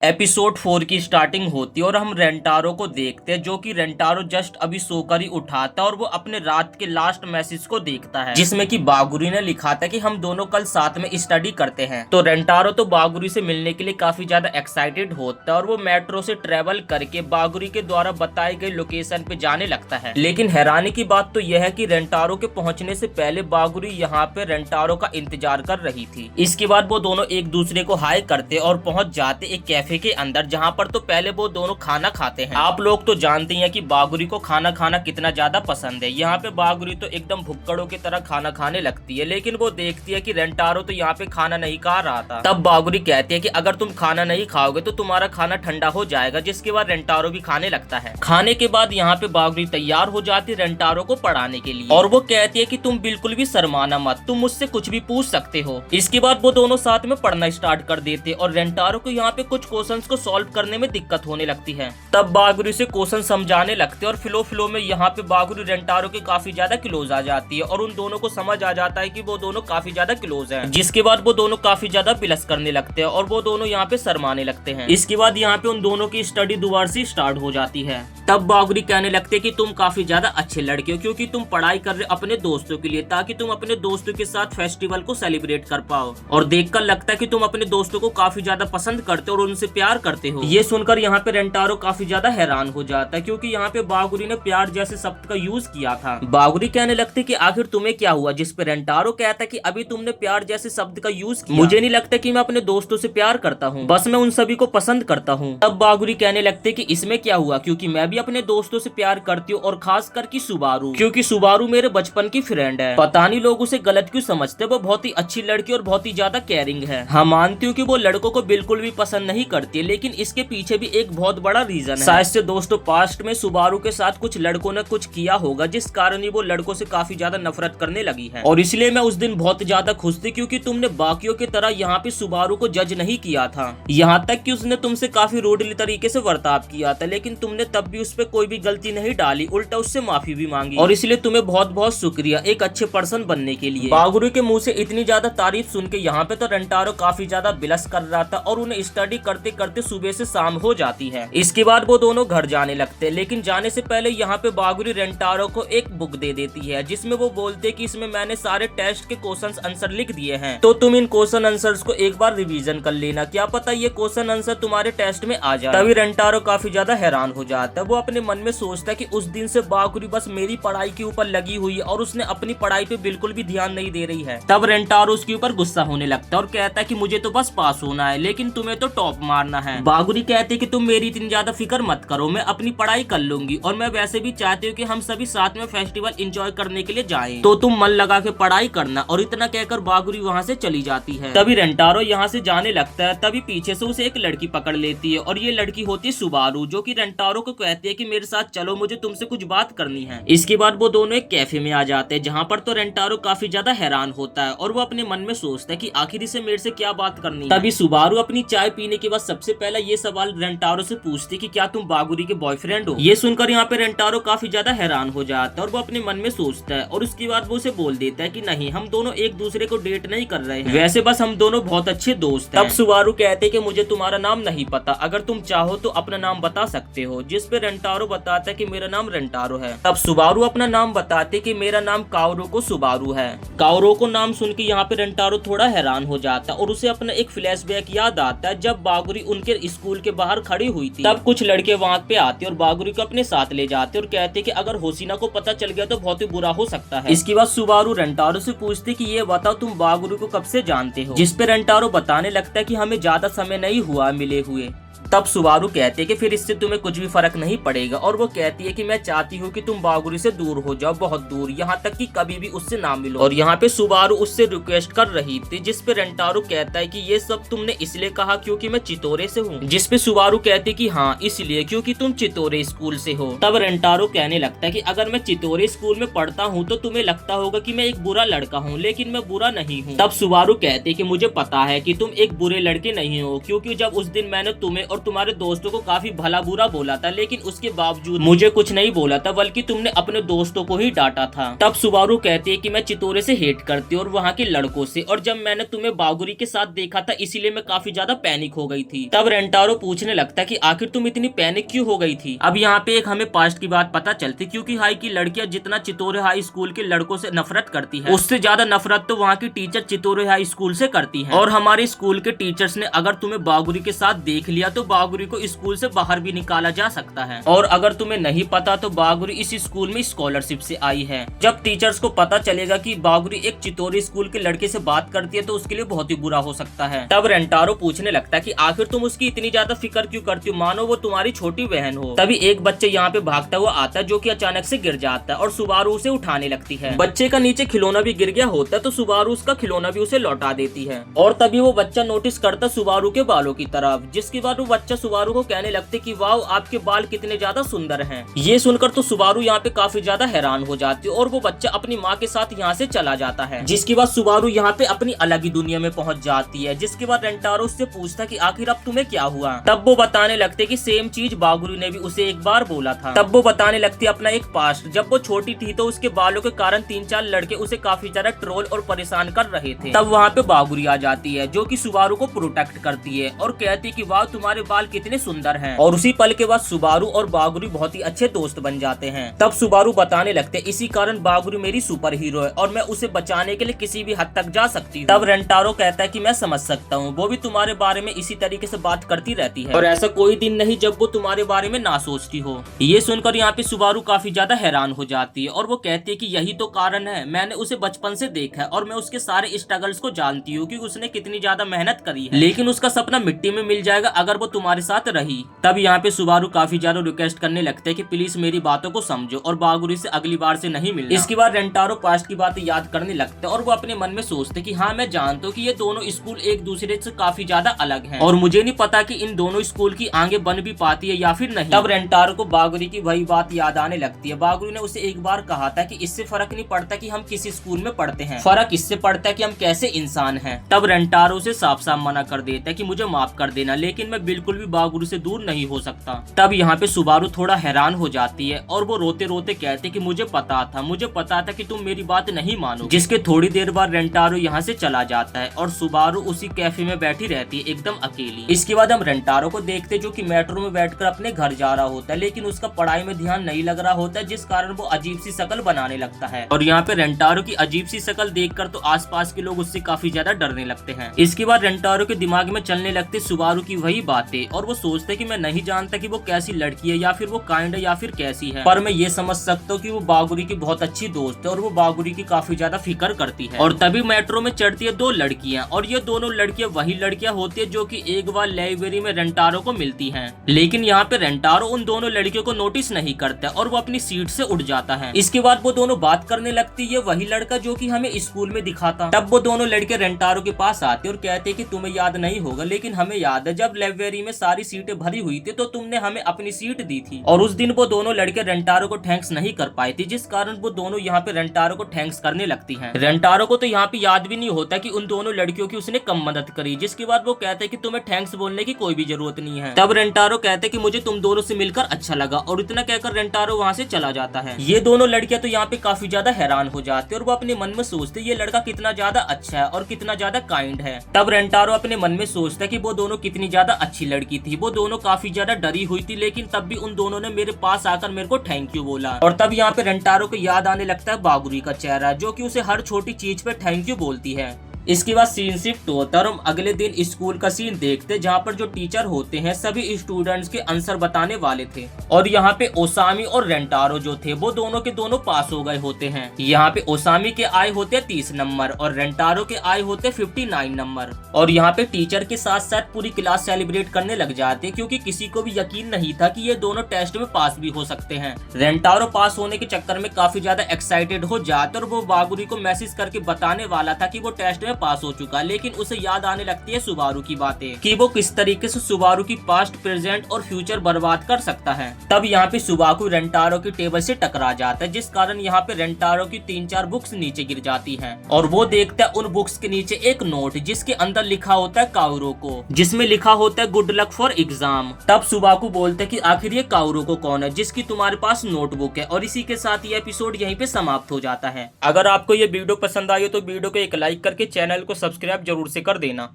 Episode 4 की starting होती है और हम रेंटारो को देखते हैं, जो कि रेंटारो जस्ट अभी सोकर ही उठाता है और वो अपने रात के लास्ट मैसेज को देखता है, जिसमें कि बागुरी ने लिखा था कि हम दोनों कल साथ में स्टडी करते हैं। तो रेंटारो तो बागुरी से मिलने के लिए काफी ज्यादा एक्साइटेड होता है और वो मेट्रो से ट्रेवल करके बागुरी के द्वारा बताई गई लोकेशन पे जाने लगता है। लेकिन हैरानी की बात तो यह है कि रेंटारो के पहुंचने से पहले बागुरी यहाँ पे रेंटारो का इंतजार कर रही थी। इसके बाद वो दोनों एक दूसरे को हाय करते और पहुंच जाते एक कैफे के अंदर, जहां पर तो पहले वो दोनों खाना खाते हैं। आप लोग तो जानते हैं कि बागुरी को खाना खाना कितना ज्यादा पसंद है। यहाँ पे बागुरी तो एकदम भुक्कड़ों की तरह खाना खाने लगती है, लेकिन वो देखती है कि रेंटारो तो यहाँ पे खाना नहीं खा रहा था। तब बागुरी कहती है कि अगर तुम खाना नहीं खाओगे तो तुम्हारा खाना ठंडा हो जाएगा, जिसके बाद रेंटारो भी खाने लगता है। खाने के बाद यहाँ पे बागुरी तैयार हो जाती है रेंटारो को पढ़ाने के लिए, और वो कहती है कि तुम बिल्कुल भी शर्माना मत, तुम मुझसे कुछ भी पूछ सकते हो। इसके बाद वो दोनों साथ में पढ़ना स्टार्ट कर देते और रेंटारो को यहाँ पे कुछ क्वेश्चंस को सॉल्व करने में दिक्कत होने लगती है। तब बागुरी से क्वेश्चन समझाने लगते और फ्लो में यहाँ पे बागुरी रेंटारो के काफी ज्यादा क्लोज आ जाती है और उन दोनों को समझ आ जाता है कि वो दोनों काफी ज्यादा क्लोज हैं। जिसके बाद वो दोनों काफी ज्यादा पिलस करने लगते हैं और वो दोनों यहाँ पे शर्माने लगते हैं। इसके बाद यहाँ पे उन दोनों की स्टडी दोबारा से स्टार्ट हो जाती है। तब बागुरी कहने लगते हैं कि तुम काफी ज्यादा अच्छे लड़के हो, क्योंकि तुम पढ़ाई कर रहे हो अपने दोस्तों के लिए, ताकि तुम अपने दोस्तों के साथ फेस्टिवल को सेलिब्रेट कर पाओ। और देखकर लगता है कि तुम अपने दोस्तों को काफी ज्यादा पसंद करते हो और उनसे प्यार करते हो। ये सुनकर यहाँ पे रेंटारो काफी ज्यादा हैरान हो जाता है, क्योंकि यहाँ पे बागुरी ने प्यार जैसे शब्द का यूज किया था। बागुरी कहने लगती कि आखिर तुम्हें क्या हुआ, जिस पे रेंटारो कहता कि अभी तुमने प्यार जैसे शब्द का यूज किया। मुझे नहीं लगता कि मैं अपने दोस्तों से प्यार करता हूँ, बस मैं उन सभी को पसंद करता हूँ। तब बागुरी कहने लगते कि इसमें क्या हुआ, क्योंकि मैं भी अपने दोस्तों से प्यार करती हूँ, और खास करके सुबारू, क्योंकि सुबारू मेरे बचपन की फ्रेंड है। पता नहीं लोग उसे गलत क्यों समझते, वो बहुत ही अच्छी लड़की और बहुत ही ज्यादा केयरिंग है। हाँ, मानती हूँ कि वो लड़कों को बिल्कुल भी पसंद नहीं करती, लेकिन इसके पीछे भी एक बहुत बड़ा रीजन है। शायद से दोस्तों पास्ट में सुबारू के साथ कुछ लड़कों ने कुछ किया होगा, जिस कारण ही वो लड़कों से काफी ज्यादा नफरत करने लगी है। और इसलिए मैं उस दिन बहुत ज्यादा खुश थी, क्योंकि तुमने बाकियों की तरह यहाँ पे सुबारू को जज नहीं किया था। यहाँ तक कि उसने तुमसे काफी रूडली तरीके से बर्ताव किया था, लेकिन तुमने तब भी उस पर कोई भी गलती नहीं डाली, उल्टा उससे माफी भी मांगी। और इसलिए तुम्हें बहुत बहुत शुक्रिया एक अच्छे पर्सन बनने के लिए। बागुरी के मुंह से इतनी ज्यादा तारीफ सुन के यहाँ पे तो रेंटारो काफी ज्यादा बिलस कर रहा था, और उन्हें स्टडी करते करते सुबह से शाम हो जाती है। इसके बाद वो दोनों घर जाने लगते हैं, लेकिन जाने से पहले यहाँ पे बागुरी रेंटारो को एक बुक दे देती है, जिसमें वो बोलते कि इसमें मैंने सारे टेस्ट के क्वेश्चन आंसर लिख दिए हैं, तो तुम इन क्वेश्चन आंसर्स को एक बार रिवीजन कर लेना, क्या पता ये क्वेश्चन आंसर तुम्हारे टेस्ट में आ जाए। तभी रेंटारो काफी ज्यादा हैरान हो जाता है। वो अपने मन में सोचता है कि उस दिन से बागुरी बस मेरी पढ़ाई के ऊपर लगी हुई है, और उसने अपनी पढ़ाई पे बिल्कुल भी ध्यान नहीं दे रही है। तब रेंटारो उसके ऊपर गुस्सा होने लगता है और कहता है कि मुझे तो बस पास होना है, लेकिन तुम्हें तो टॉप मारना है। बागुरी कहती है कि तुम मेरी इतनी ज्यादा फिक्र मत करो, मैं अपनी पढ़ाई कर लूंगी, और मैं वैसे भी चाहती हूँ कि हम सभी साथ में फेस्टिवल एंजॉय करने के लिए जाएं, तो तुम मन लगा के पढ़ाई करना। और इतना कहकर बागुरी वहाँ से चली जाती है। तभी रेंटारो यहाँ से जाने लगता है, तभी पीछे से उसे एक लड़की पकड़ लेती है, और ये लड़की होती है सुबारू, जो कि रेंटारो को कहती है कि मेरे साथ चलो, मुझे तुमसे कुछ बात करनी है। इसके बाद वो दोनों एक कैफे में आ जाते हैं, जहाँ पर तो रेंटारो काफी ज्यादा हैरान होता है, और वो अपने मन में सोचता है कि आखिर इसे मेरे से क्या बात करनी है। तभी सुबारू अपनी चाय पीने के बाद सबसे पहला ये सवाल रेंटारो से पूछती कि क्या तुम बागुरी के बॉयफ्रेंड हो। ये सुनकर यहाँ पे रेंटारो काफी ज्यादा हैरान हो जाता है, और वो अपने मन में सोचता है, और उसके बाद वो उसे बोल देता है कि नहीं, हम दोनों एक दूसरे को डेट नहीं कर रहे हैं, वैसे बस हम दोनों बहुत अच्छे दोस्त हैं। तब सुबारू कहते हैं कि मुझे तुम्हारा नाम नहीं पता, अगर तुम चाहो तो अपना नाम बता सकते हो, जिस पे रेंटारो बताता है कि मेरा नाम रेंटारो है। तब सुबारू अपना नाम बताते कि मेरा नाम काओरोको सुबारू है। काओरोको नाम सुन के यहाँ पे रेंटारो थोड़ा हैरान हो जाता है, और उसे अपना एक फ्लैशबैक याद आता है, जब बागुरी उनके स्कूल के बाहर खड़ी हुई थी। तब कुछ लड़के वहाँ पे आते और बागुरी को अपने साथ ले जाते और कहते कि अगर होसिना को पता चल गया तो बहुत ही बुरा हो सकता है। इसके बाद सुबारू रेंटारो से पूछते कि ये बताओ तुम बागुरी को कब से जानते हो, जिस पे रेंटारो बताने लगता है कि हमें ज्यादा समय नहीं हुआ मिले हुए। तब सुबारू कहते कि फिर इससे तुम्हें कुछ भी फर्क नहीं पड़ेगा, और वो कहती है कि मैं चाहती हूँ कि तुम बागुरी से दूर हो जाओ, बहुत दूर, यहाँ तक कि कभी भी उससे ना मिलो। और यहाँ पे सुबारू उससे रिक्वेस्ट कर रही थी, जिस पे रेंटारो कहता है कि ये सब तुमने इसलिए कहा क्योंकि मैं चितोरे से हूँ, जिस पे सुबारू कहती कि हाँ इसलिए क्योंकि तुम चितोरे स्कूल से हो। तब रेंटारो कहने लगता है कि अगर मैं चितोरे स्कूल में पढ़ता हूँ तो तुम्हें लगता होगा कि मैं एक बुरा लड़का हूँ, लेकिन मैं बुरा नहीं हूँ। तब सुबारू कहते कि मुझे पता है कि तुम एक बुरे लड़के नहीं हो, क्योंकि जब उस दिन मैंने तुम्हें और और तुम्हारे दोस्तों को काफी भला बुरा बोला था, लेकिन उसके बावजूद मुझे कुछ नहीं बोला था, बल्कि तुमने अपने दोस्तों को ही डांटा था। तब सुबारू कहती है कि मैं चितोरे से हेट करती हूँ और वहाँ के लड़कों से, और जब मैंने तुम्हें बागुरी के साथ देखा था इसीलिए मैं काफी ज्यादा पैनिक हो गई थी। तब रेंटारो पूछने लगता कि आखिर तुम इतनी पैनिक क्यों हो गई थी। अब यहाँ पे एक हमें पास्ट की बात पता चलती, क्योंकि हाई की लड़कियां जितना चितोरे हाई स्कूल के लड़कों से नफरत करती है, उससे ज्यादा नफरत तो वहाँ की टीचर चितोरे हाई स्कूल से करती है। और हमारे स्कूल के टीचर्स ने अगर तुम्हें बागुरी के साथ देख लिया तो बागुरी को स्कूल से बाहर भी निकाला जा सकता है। और अगर तुम्हें नहीं पता तो बागुरी इस स्कूल में स्कॉलरशिप से आई है। जब टीचर्स को पता चलेगा कि बागुरी एक चितोरे स्कूल के लड़के से बात करती है तो उसके लिए बहुत ही बुरा हो सकता है। तब रेंटारो पूछने लगता है कि आखिर तुम उसकी इतनी ज्यादा फिक्र क्यों करती हो, मानो वो तुम्हारी छोटी बहन हो। तभी एक बच्चे यहाँ पे भागता हुआ आता है जो कि अचानक से गिर जाता है और सुबारू उसे उठाने लगती है। बच्चे का नीचे खिलौना भी गिर गया होता है तो सुबारू उसका खिलौना भी उसे लौटा देती है। और तभी वो बच्चा नोटिस करता सुबारू के बालों की तरफ, जिसके बाद वो बच्चा सुबारू को कहने लगते कि वाओ आपके बाल कितने ज्यादा सुंदर हैं। ये सुनकर तो सुबारू यहाँ पे काफी ज्यादा हैरान हो जाती है और वो बच्चा अपनी माँ के साथ यहाँ से चला जाता है। जिसके बाद सुबारू यहाँ पे अपनी अलग ही दुनिया में पहुंच जाती है। जिसके बाद रेंटारो उससे पूछता कि आखिर अब तुम्हें क्या हुआ। तब वो बताने लगते कि सेम चीज बागुरी ने भी उसे एक बार बोला था। तब वो बताने लगती अपना एक पास्ट, जब वो छोटी थी तो उसके बालों के कारण 3-4 लड़के उसे काफी ज्यादा ट्रोल और परेशान कर रहे थे। तब वहाँ पे बागुरी आ जाती है जो कि सुबारू को प्रोटेक्ट करती है और कहती कि वाह तुम्हारे बाल कितने सुंदर हैं। और उसी पल के बाद सुबारू और बागुरी बहुत ही अच्छे दोस्त बन जाते हैं। तब सुबारू बताने लगते इसी कारण बागुरी मेरी सुपर हीरो है और मैं उसे बचाने के लिए किसी भी हद तक जा सकती हूँ। तब रेंटारो कहता है कि मैं समझ सकता हूँ, वो भी तुम्हारे बारे में इसी तरीके से बात करती रहती है और ऐसा कोई दिन नहीं जब वो तुम्हारे बारे में ना सोचती हो। ये सुनकर यहाँ पे सुबारू काफी ज्यादा हैरान हो जाती है और वो कहती है कि यही तो कारण है, मैंने उसे बचपन से देखा है और मैं उसके सारे स्ट्रगल्स को जानती हूँ कि उसने कितनी ज्यादा मेहनत करी है, लेकिन उसका सपना मिट्टी में मिल जाएगा अगर वो तुम्हारे साथ रही। तब यहाँ पे सुबारू काफी ज्यादा रिक्वेस्ट करने लगते हैं कि प्लीज मेरी बातों को समझो और बागुरी से अगली बार से नहीं मिलना। इसके बाद रेंटारो पास्ट की बातें याद करने लगते हैं और वो अपने मन में सोचते कि हाँ मैं जानता हूँ कि ये दोनों स्कूल एक दूसरे से काफी ज्यादा अलग हैं और मुझे नहीं पता कि इन दोनों स्कूल की आगे बन भी पाती है या फिर नहीं। तब रेंटारो को बागुरी की वही बात याद आने लगती है। बागुरी ने उसे एक बार कहा था कि इससे फर्क नहीं पड़ता कि हम किसी स्कूल में पढ़ते हैं, फर्क इससे पड़ता है कि हम कैसे इंसान हैं। तब रेंटारो उसे साफ साफ मना कर देता है कि मुझे माफ कर देना, लेकिन मैं बिल्कुल भी बागुरी से दूर नहीं हो सकता। तब यहाँ पे सुबारू थोड़ा हैरान हो जाती है और वो रोते रोते कहते कि मुझे पता था कि तुम मेरी बात नहीं मानो। जिसके थोड़ी देर बाद रेंटारो यहाँ से चला जाता है और सुबारू उसी कैफे में बैठी रहती है एकदम अकेली। इसके बाद हम रेंटारो को देखते जो कि मेट्रो में बैठकर अपने घर जा रहा होता है, लेकिन उसका पढ़ाई में ध्यान नहीं लग रहा होता है, जिस कारण वो अजीब सी शक्ल बनाने लगता है। और यहाँ पे रेंटारो की अजीब सी शक्ल देखकर तो आसपास के लोग उससे काफी ज्यादा डरने लगते हैं। इसके बाद रेंटारो के दिमाग में चलने लगते सुबारू की वही बातें और वो सोचते कि मैं नहीं जानता कि वो कैसी लड़की है या फिर वो काइंड है या फिर कैसी है, पर मैं ये समझ सकता हूँ कि वो बागुरी की बहुत अच्छी दोस्त है और वो बागुरी की काफी ज्यादा फिक्र करती है। और तभी मेट्रो में चढ़ती है 2 लड़कियां और ये दोनों लड़कियां वही लड़कियां होती है जो कि एक बार लाइब्रेरी में रेंटारो को मिलती हैं। लेकिन यहाँ पे रेंटारो उन दोनों लड़कियों को नोटिस नहीं करता और वो अपनी सीट से उठ जाता है। इसके बाद वो दोनों बात करने लगती है, वही लड़का जो कि हमें स्कूल में दिखा था। तब वो दोनों लड़के रेंटारो के पास आते और कहते कि तुम्हें याद नहीं होगा, लेकिन हमें याद है जब लाइब्रेरी में सारी सीटें भरी हुई थी तो तुमने हमें अपनी सीट दी थी। और उस दिन वो दोनों लड़के रेंटारो को थैंक्स नहीं कर पाई थी, जिस कारण वो दोनों यहाँ पे रेंटारो को थैंक्स करने लगती हैं। रेंटारो को तो यहाँ पे याद भी नहीं होता कि उन दोनों लड़कियों की उसने कम मदद करी, जिसके बाद वो कहते कि तुम्हें थैंक्स बोलने की कोई भी जरूरत नहीं है। तब रेंटारो कहते कि मुझे तुम दोनों से मिलकर अच्छा लगा और इतना कहकर रेंटारो वहाँ से चला जाता है। ये दोनों लड़कियां तो यहाँ पे काफी ज्यादा हैरान हो जाती है और वो अपने मन में सोचते ये लड़का कितना ज्यादा अच्छा है और कितना ज्यादा काइंड है। तब रेंटारो अपने मन में सोचता है कि वो दोनों कितनी ज्यादा अच्छी लड़की थी, वो दोनों काफी ज्यादा डरी हुई थी, लेकिन तब भी उन दोनों ने मेरे पास आकर मेरे को थैंक यू बोला। और तब यहाँ पे रेंटारो को याद आने लगता है बागुरी का चेहरा जो कि उसे हर छोटी चीज पे थैंक यू बोलती है। इसके बाद सीन शिफ्ट होता है और हम अगले दिन स्कूल का सीन देखते जहाँ पर जो टीचर होते हैं सभी स्टूडेंट्स के आंसर बताने वाले थे और यहाँ पे ओसामी और रेंटारो जो थे वो दोनों के दोनों पास हो गए होते हैं। यहाँ पे ओसामी के आए होते 30 नंबर और रेंटारो के आए होते 59 नंबर। और यहाँ पे टीचर के साथ साथ पूरी क्लास सेलिब्रेट करने लग जाते क्योंकि किसी को भी यकीन नहीं था कि ये दोनों टेस्ट में पास भी हो सकते हैं। रेंटारो पास होने के चक्कर में काफी ज्यादा एक्साइटेड हो जाते और वो बागुरी को मैसेज करके बताने वाला था कि वो टेस्ट में पास हो चुका, लेकिन उसे याद आने लगती है सुबारू की बातें कि वो किस तरीके से सुबारू की पास्ट, प्रेजेंट और फ्यूचर बर्बाद कर सकता है। तब यहाँ पे सुबाकू रेंटारो की टेबल से टकरा जाता है, जिस कारण यहाँ पे रेंटारो की 3-4 बुक्स नीचे गिर जाती हैं और वो देखता है उन बुक्स के नीचे एक नोट जिसके अंदर लिखा होता है काओरो को, जिसमें लिखा होता है गुड लक फॉर एग्जाम। तब सुबाकू बोलते हैं कि आखिर ये काओरो को कौन है जिसकी तुम्हारे पास नोटबुक है, और इसी के साथ ये एपिसोड यहीं पे समाप्त हो जाता है। अगर आपको ये वीडियो पसंद आई हो तो वीडियो को एक लाइक करके चैनल को सब्सक्राइब जरूर से कर देना।